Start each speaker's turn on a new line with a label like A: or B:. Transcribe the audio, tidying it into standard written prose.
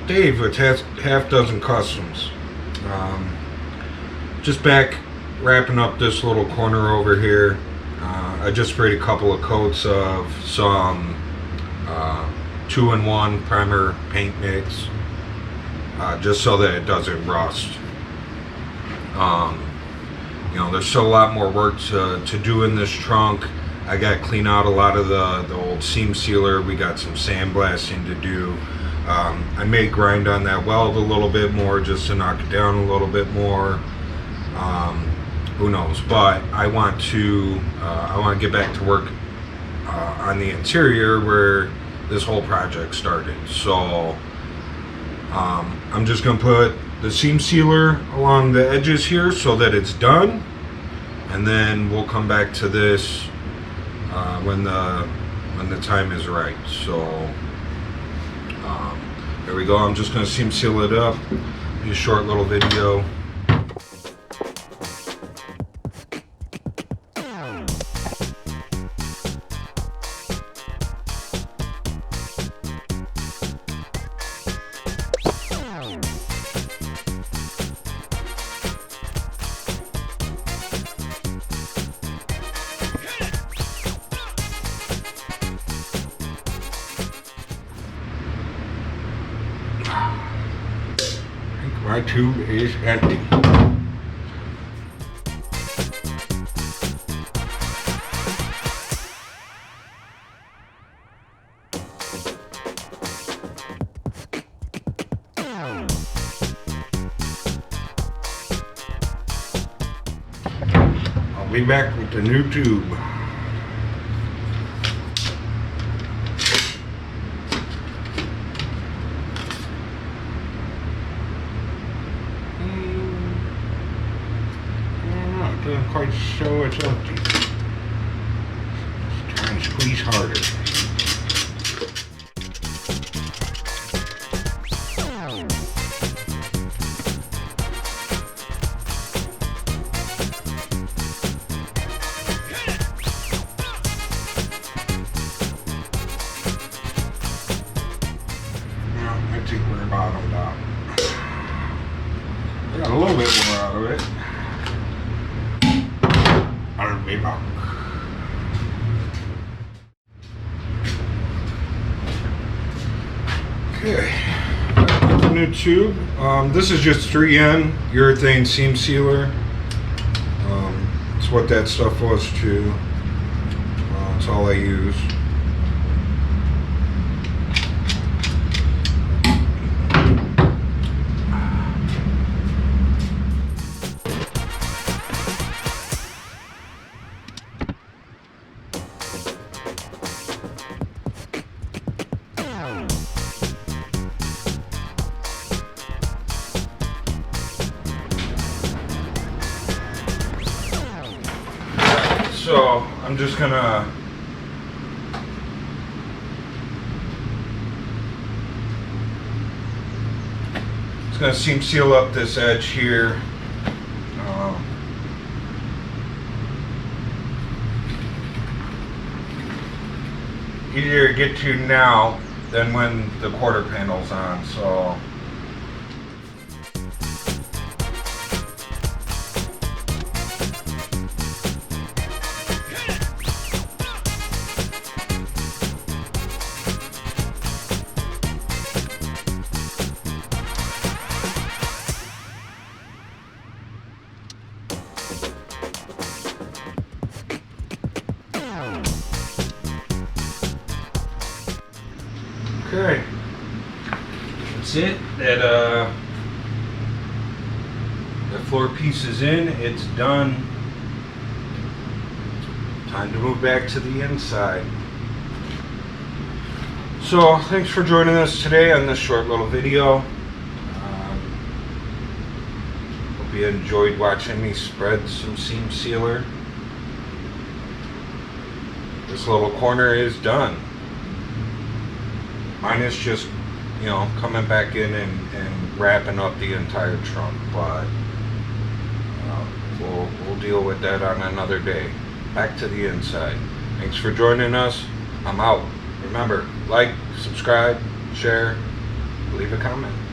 A: Dave with Half Dozen Customs. Just back wrapping up this little corner over here. I just sprayed a couple of coats of some 2-in-1 primer paint mix, just so that it doesn't rust. You know, there's still a lot more work to do in this trunk. I got to clean out a lot of the old seam sealer. We got some sandblasting to do. I may grind on that weld a little bit more just to knock it down a little bit more. Who knows? But I want to get back to work on the interior where this whole project started. So I'm just gonna put the seam sealer along the edges here so that it's done, and then we'll come back to this when the time is right. So there we go. I'm just gonna seam seal it up. Be a short little video. My tube is empty. I'll be back with the new tube. Doesn't quite show it's empty. Just try and squeeze harder. Well, I think we're bottomed out. I got a little bit more out of it. Okay, the new tube. This is just 3N urethane seam sealer. It's what that stuff was too. That's all I use. So I'm just gonna seam seal up this edge here. Easier to get to now than when the quarter panel's on. So. Okay, that's it. That floor piece is in. It's done. Time to move back to the inside. So thanks for joining us today on this short little video. Hope you enjoyed watching me spread some seam sealer. This little corner is done. Mine is just, you know, coming back in and wrapping up the entire trunk, but we'll deal with that on another day. Back to the inside. Thanks for joining us. I'm out. Remember, like, subscribe, share, leave a comment.